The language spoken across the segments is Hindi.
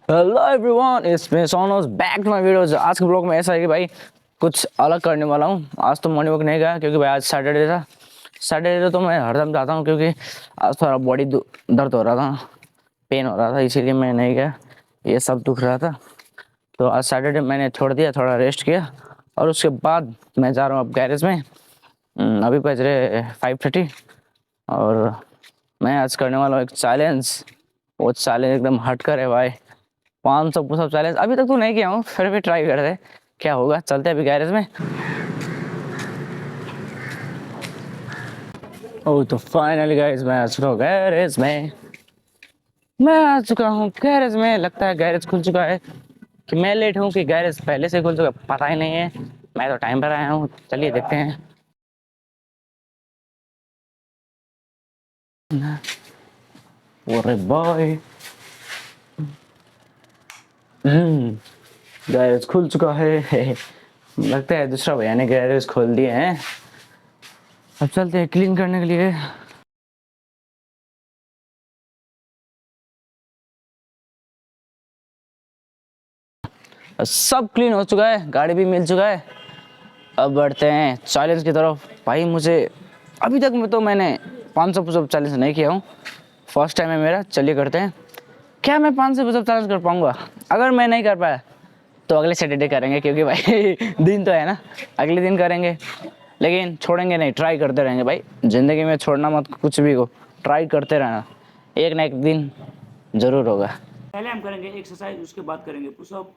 हेलो एवरीवन, इट्स मी सोनोस बैक टू माय वीडियोस। आज के ब्लॉग में ऐसा है कि भाई कुछ अलग करने वाला हूँ। आज तो मॉर्निंग वॉक नहीं गया क्योंकि भाई आज सैटरडे था। सैटरडे तो मैं हरदम जाता हूँ क्योंकि आज थोड़ा बॉडी दर्द हो रहा था, पेन हो रहा था, इसीलिए मैं नहीं गया। ये सब दुख रहा था तो आज सैटरडे मैंने छोड़ दिया, थोड़ा रेस्ट किया और उसके बाद मैं जा रहा हूँ अब गैरेज में। अभी बज रहे 5:30 और मैं आज करने वाला हूँ एक चैलेंज। वो चैलेंज एकदम हटकर है भाई, 500 पुशअप चैलेंज। अभी तक तो नहीं किया हूँ, फिर भी ट्राई करते हैं क्या होगा। चलते हैं अभी गैरेज में। ओह तो फाइनली गाइस मैं आ चुका हूँ गैरेज में। लगता है गैरेज खुल चुका है कि मैं लेट हूँ कि गैरेज पहले से खुल चुका है, पता ही नहीं है। मैं तो टाइम पर आया हूँ, चलिए देखते हैं। अरे बॉय, गैरेज खुल चुका है। लगता है दूसरा भैया ने गैरेज खोल दिए हैं। अब चलते हैं क्लीन करने के लिए। सब क्लीन हो चुका है, गाड़ी भी मिल चुका है। अब बढ़ते हैं चैलेंज की तरफ। भाई मुझे अभी तक मैंने 500 पुशअप चैलेंज नहीं किया हूँ, फर्स्ट टाइम है मेरा। चलिए करते हैं। क्या मैं 500 पुशअप चैलेंज कर पाऊँगा? अगर मैं नहीं कर पाया तो अगले सैटरडे करेंगे, क्योंकि भाई दिन तो है ना, अगले दिन करेंगे। लेकिन छोड़ेंगे नहीं, ट्राई करते रहेंगे भाई। ज़िंदगी में छोड़ना मत, कुछ भी हो ट्राई करते रहना, एक ना एक दिन ज़रूर होगा। पहले हम करेंगे एक्सरसाइज, उसके बाद करेंगे पुशअप।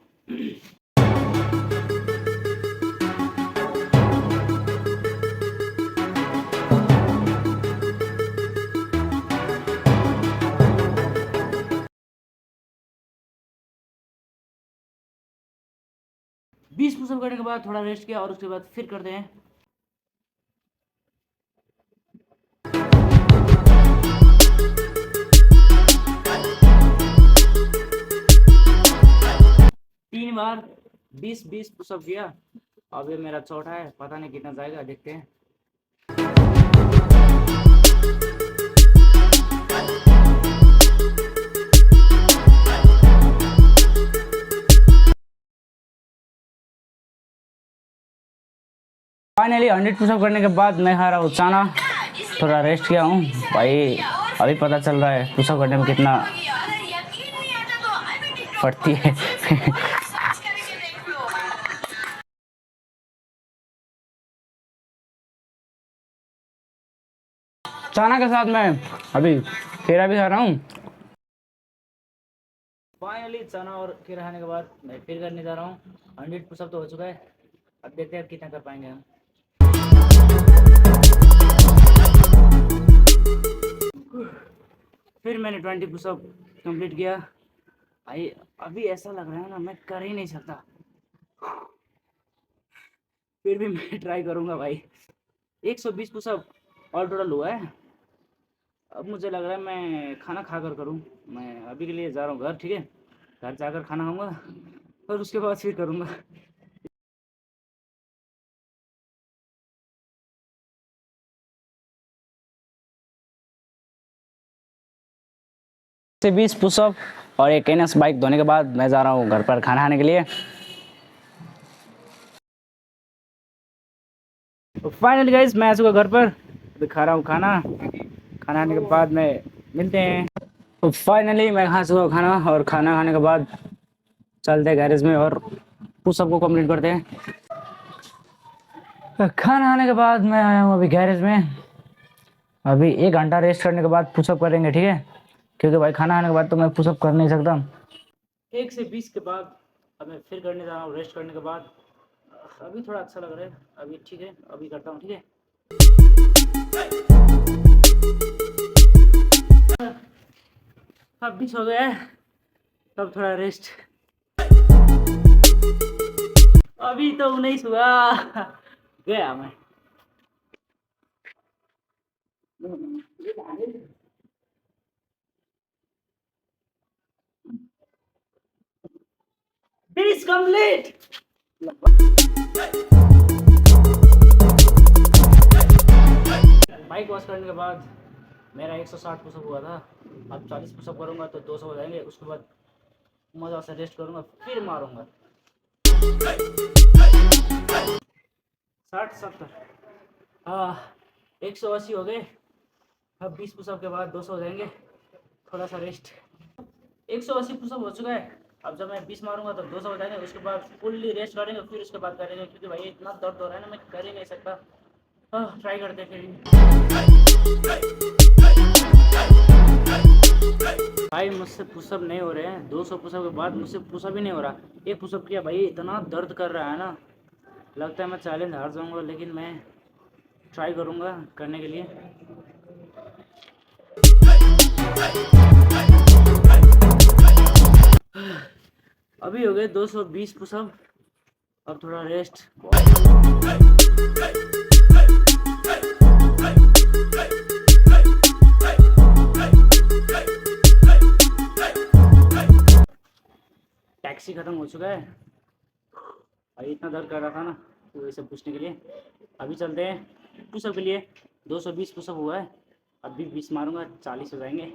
20 पुशअप करने के बाद थोड़ा रेस्ट किया और उसके बाद फिर करते हैं। तीन बार 20-20 पुशअप किया। अब ये मेरा चौथा है, पता नहीं कितना जाएगा, देखते हैं। फाइनली 100 पुशअप करने के बाद मैं खा रहा हूँ चाना। थोड़ा रेस्ट किया हूँ भाई, अभी पता चल रहा है पुशअप करने में कितना फटती है। चाना के साथ मैं अभी खीरा भी खा रहा हूँ। फाइनली चना और खीरा खाने के बाद मैं फिर करने जा रहा हूँ। 100 पुशअप तो हो चुका है, अब देखते हैं कितना कर पाएंगे हम। फिर मैंने 20 पुशअप कंप्लीट किया। भाई अभी ऐसा लग रहा है ना, मैं कर ही नहीं सकता, फिर भी मैं ट्राई करूंगा भाई। 120 पुशअप और टोटल हुआ है। अब मुझे लग रहा है मैं खाना खा कर करूँ। मैं अभी के लिए जा रहा हूँ घर, ठीक है। घर जाकर खाना खाऊंगा और उसके बाद फिर करूँगा। से 20 पुशअप और एक एनएस बाइक धोने के बाद मैं जा रहा हूँ घर पर खाना खाने के लिए। तो फाइनली गाइस मैं आ चुका घर पर, अभी खा रहा हूँ खाना। खाना खाने के बाद में मिलते हैं। तो फाइनली मैं खा चुका हूँ खाना, और खाना खाने के बाद चलते हैं गैरेज में और पुशअप को कंप्लीट करते हैं। खाना खाने के बाद मैं आया हूँ अभी गैरेज में। अभी 1 घंटा रेस्ट करने के बाद पुशअप करेंगे, ठीक है, क्योंकि भाई खाना खाने के बाद तो मैं पुशअप कर नहीं सकता। 1 से 20 के बाद अब मैं फिर करने जा रहा हूँ रेस्ट करने के बाद। अभी थोड़ा अच्छा लग रहा है, अभी ठीक है, अभी करता हूँ, ठीक है। 26 हो गया है, तब थोड़ा रेस्ट। अभी तो 19 हुआ, गया मैं। Finish complete. बाइक वॉश करने के बाद मेरा 160 पुशअप हुआ था। अब 40 पुशअप करूंगा तो 200 हो जाएंगे। उसके बाद मज़ा से रेस्ट करूँगा, फिर मारूँगा। 60-70, हाँ 180 हो गए। अब 20 पुशअप के बाद 200 हो जाएंगे, थोड़ा सा रेस्ट। 180 पुशअप हो चुका है। अब जब मैं 20 मारूंगा तो 200 हो जाएंगे, उसके बाद फुल्ली रेस्ट करेंगे, फिर उसके बाद करेंगे, क्योंकि भाई इतना दर्द हो रहा है ना, मैं कर ही नहीं सकता। ट्राई करते हैं फिर। भाई मुझसे पुशअप नहीं हो रहे हैं, 200 पुशअप के बाद मुझसे पुशअप ही नहीं हो रहा। एक पुशअप किया भाई, इतना दर्द कर रहा है ना, लगता है मैं चैलेंज हार जाऊंगा, लेकिन मैं ट्राई करूंगा करने के लिए। अभी हो गए 220 पुशअप, अब थोड़ा रेस्ट। टैक्सी खत्म हो चुका है, अभी इतना दर्द कर रहा था ना, तो ये सब पूछने के लिए अभी चलते हैं पुशअप के लिए। 220 पुशअप हुआ है, अभी 20 मारूंगा, 40 हो जाएंगे।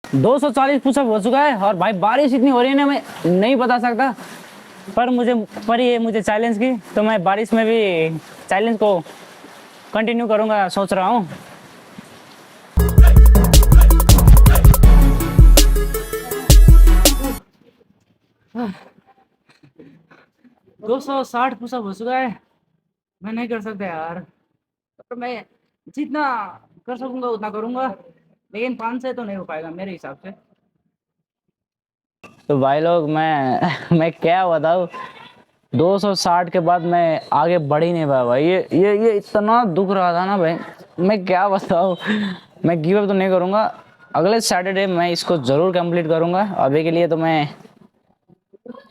240 पुशअप हो चुका है, और भाई बारिश इतनी हो रही है ना, मैं नहीं बता सकता। पर ये मुझे चैलेंज की, तो मैं बारिश में भी चैलेंज को कंटिन्यू करूंगा, सोच रहा हूँ। दो 260 पुशअप हो चुका है, मैं नहीं कर सकता यार, पर मैं जितना कर सकूंगा उतना करूंगा, लेकिन 5 से तो नहीं हो पाएगा मेरे हिसाब से। तो भाई लोग, मैं क्या बताऊँ, 260 के बाद मैं आगे बढ़ ही नहीं पाया भाई। ये इतना दुख रहा था ना भाई, मैं क्या बताऊँ। मैं गिव अप तो नहीं करूँगा, अगले सैटरडे मैं इसको ज़रूर कंप्लीट करूँगा। अभी के लिए तो मैं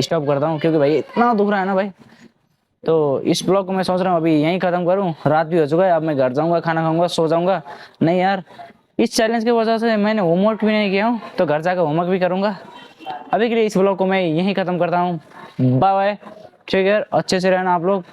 स्टॉप करता हूँ, क्योंकि भाई इतना दुख रहा है ना भाई। तो इस ब्लॉग को मैं सोच रहा हूँ अभी यहीं ख़त्म करूँ, रात भी हो चुका है। अब मैं घर जाऊँगा, खाना खाऊँगा, सो जाऊँगा। नहीं यार, इस चैलेंज की वजह से मैंने होमवर्क भी नहीं किया हूँ, तो घर जाकर होमवर्क भी करूँगा। अभी के लिए इस ब्लॉग को मैं यहीं ख़त्म करता हूँ। बाय बाय, ठीक है, अच्छे से रहना आप लोग।